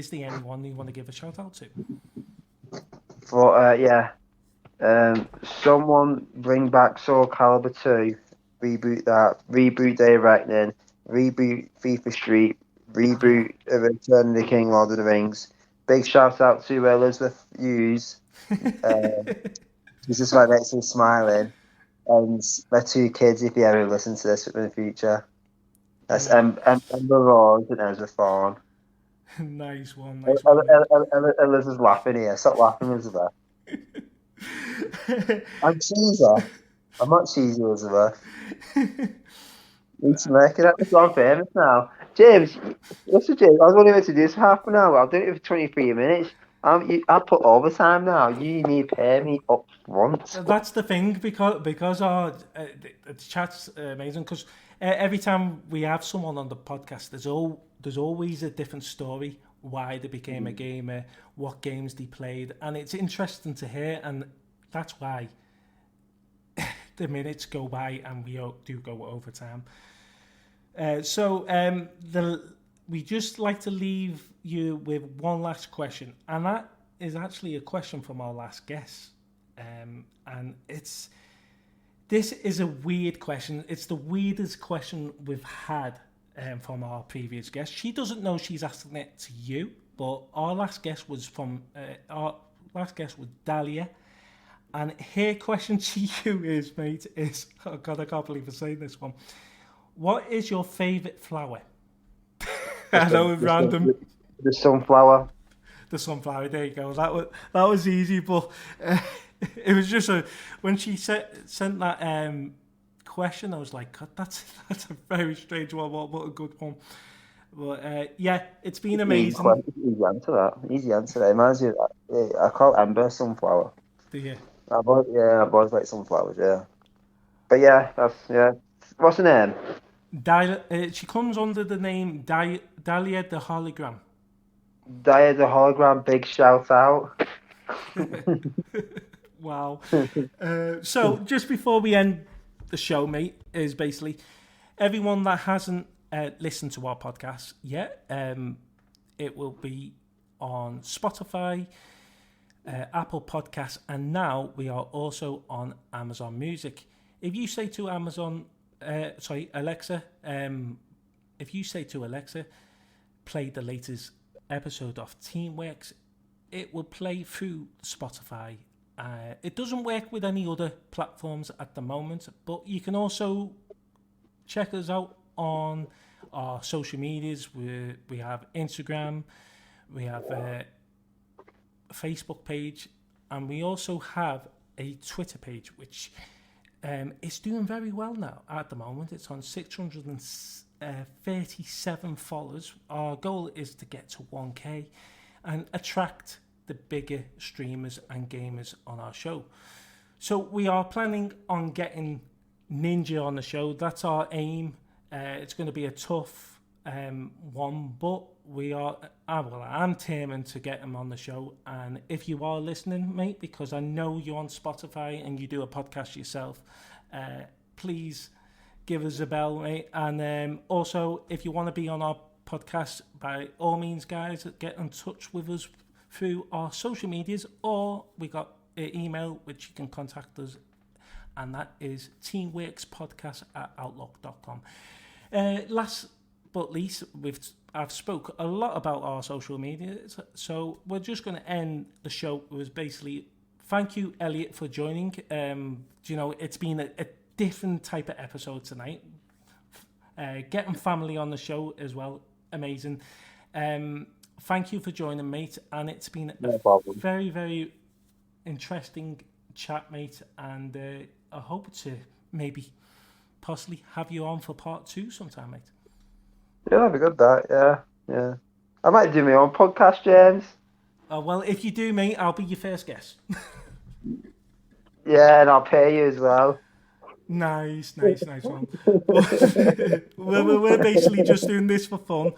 there anyone you want to give a shout out to? Someone bring back Soul Calibur 2, reboot that, reboot Day of Reckoning, reboot FIFA Street, reboot Return of the King, Lord of the Rings. Big shout out to Elizabeth Hughes. She's just right next to me smiling. And my 2 kids, if you ever listen to this in the future. That's Ember Rose and Ezra Fawn. Nice one, nice one. Elizabeth's laughing here. Stop laughing, Elizabeth. I'm cheesy. I'm not cheesy, Elizabeth. Need to make it up. I'm famous now. James, listen, James, I was only meant to do this for half an hour. I'll do it for 23 minutes. I'll put overtime now. You need to pay me up front. That's the thing, because our the chat's amazing, because every time we have someone on the podcast, there's always a different story, why they became a gamer, what games they played, and it's interesting to hear, and that's why the minutes go by and we do go over time. We just like to leave you with one last question, and that is actually a question from our last guest. And this is a weird question. It's the weirdest question we've had from our previous guest. She doesn't know she's asking it to you, but our last guest was Dahlia, and her question to you is, mate, is, oh God, I can't believe I'm saying this one. What is your favourite flower? I know it's random. The sunflower. The sunflower. There you go. That was easy, but it was just when she sent that question, I was like, God, that's a very strange one. What a good one. But yeah, it's been amazing. Easy answer that. Easy answer that. Reminds me of that. I call Ember sunflower. Do you? I've always liked sunflowers. Yeah. But yeah, What's her name? She comes under the name Dahlia the Hologram. Dahlia the Hologram, big shout out. Wow. So just before we end the show, mate, is basically everyone that hasn't listened to our podcast yet, it will be on Spotify, Apple Podcasts, and now we are also on Amazon Music. If you say to Alexa, if you say to Alexa, play the latest episode of Teamworks, it will play through Spotify. It doesn't work with any other platforms at the moment, but you can also check us out on our social medias. We have Instagram, we have a Facebook page, and we also have a Twitter page, which it's doing very well now at the moment. It's on 637 followers. Our goal is to get to 1K and attract the bigger streamers and gamers on our show. So we are planning on getting Ninja on the show. That's our aim. It's going to be a tough one, but I'm determined to get him on the show. And if you are listening, mate, because I know you're on Spotify and you do a podcast yourself, please give us a bell, mate. And also, if you want to be on our podcast, by all means, guys, get in touch with us through our social medias, or we got an email which you can contact us, and that is teamworkspodcast@outlook.com. Last but least, I've spoke a lot about our social media, so we're just going to end the show with basically thank you, Elliot, for joining. It's been a different type of episode tonight. Getting family on the show as well, amazing. Thank you for joining, mate, and it's been a very, very interesting chat, mate, and I hope to maybe possibly have you on for part 2 sometime, mate. Yeah, that'd be good, that, yeah. I might do my own podcast, James. Well, if you do, mate, I'll be your first guest. Yeah, and I'll pay you as well. Nice one. We're basically just doing this for fun,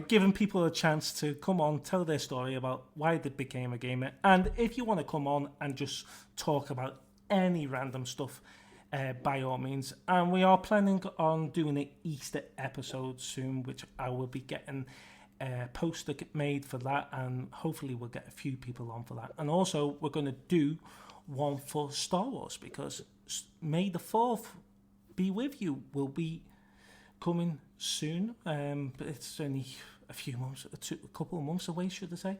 giving people a chance to come on, tell their story about why they became a gamer, and if you want to come on and just talk about any random stuff, by all means. And we are planning on doing an Easter episode soon, which I will be getting a poster made for that, and hopefully we'll get a few people on for that. And also we're going to do one for Star Wars, because May the 4th be with you will be coming soon, but it's only a couple of months away, should I say.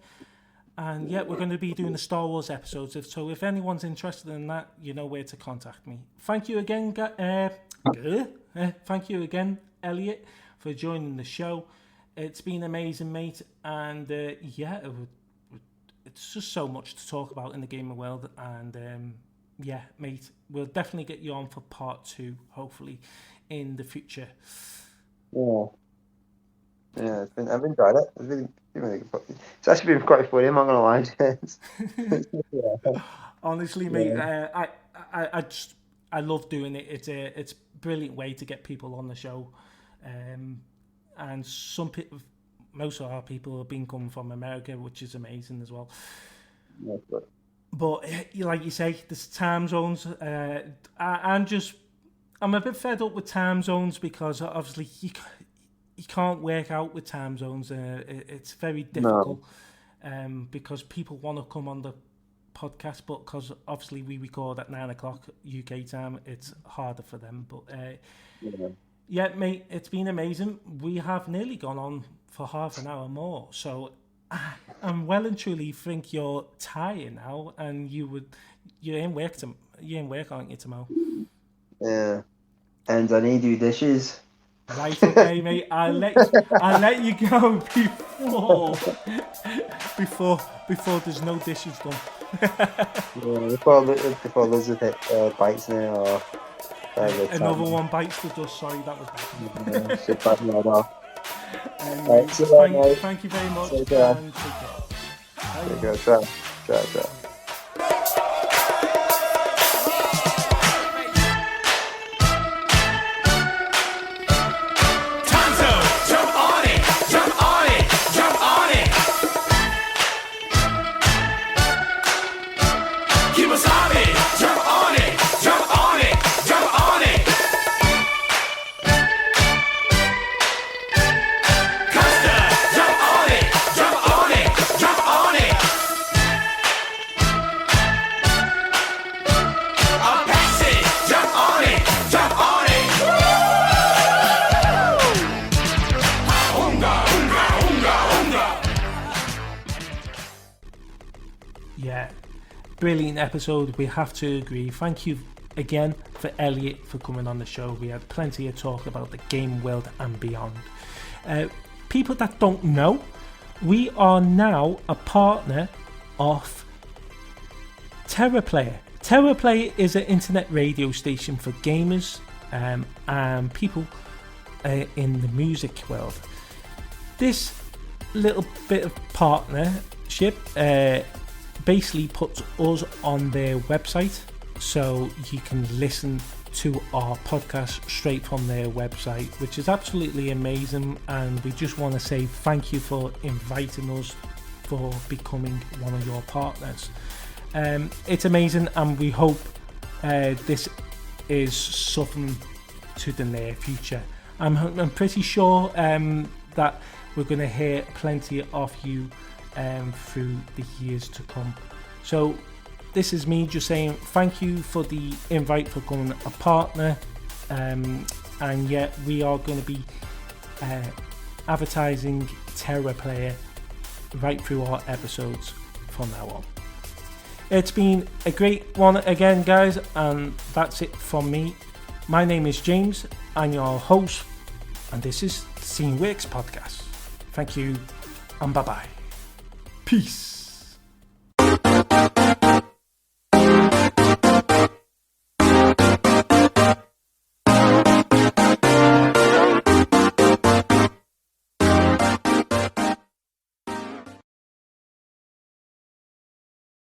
And yeah, we're going to be doing the Star Wars episodes. So if anyone's interested in that, you know where to contact me. Thank you again, thank you again, Elliot, for joining the show. It's been amazing, mate. And yeah, it's just so much to talk about in the gaming world. And yeah, mate, we'll definitely get you on for part 2, hopefully, in the future. Yeah, I've enjoyed it. It's actually been quite funny. I'm not gonna lie, James. Honestly, mate, I love doing it. It's a brilliant way to get people on the show, and some people, most of our people have been coming from America, which is amazing as well. Yeah, but like you say, there's time zones. I'm a bit fed up with time zones because obviously you can't work out with time zones. It's very difficult because people want to come on the podcast, but because obviously we record at 9 o'clock UK time, it's harder for them. But yeah, mate, it's been amazing. We have nearly gone on for half an hour more, so I'm well and truly think you're tired now, and you're in work. You're in work, aren't you, tomorrow? Yeah, and I need you dishes. Right, okay, mate. I'll let you go before there's no dishes done. Yeah, before Elizabeth bites me or another one bites the dust. Sorry, that was bad. Yeah, shit bad me off. Anyway, thank you very much. Take care. And take care. Take care. Ciao. Ciao. Brilliant episode, we have to agree. Thank you again for Elliot for coming on the show. We had plenty of talk about the game world and beyond. People that don't know, we are now a partner of TerraPlayer. TerraPlayer is an internet radio station for gamers and people in the music world. This little bit of partnership basically puts us on their website, so you can listen to our podcast straight from their website, which is absolutely amazing. And we just want to say thank you for inviting us, for becoming one of your partners. It's amazing, and we hope this is something to the near future. I'm pretty sure that we're going to hear plenty of you through the years to come. So this is me just saying thank you for the invite, for becoming a partner, and yet we are going to be advertising TerraPlayer right through our episodes from now on. It's been a great one again, guys, and that's it from me. My name is James, I'm your host, and this is the Scene Works Podcast. Thank you, and bye-bye. Peace.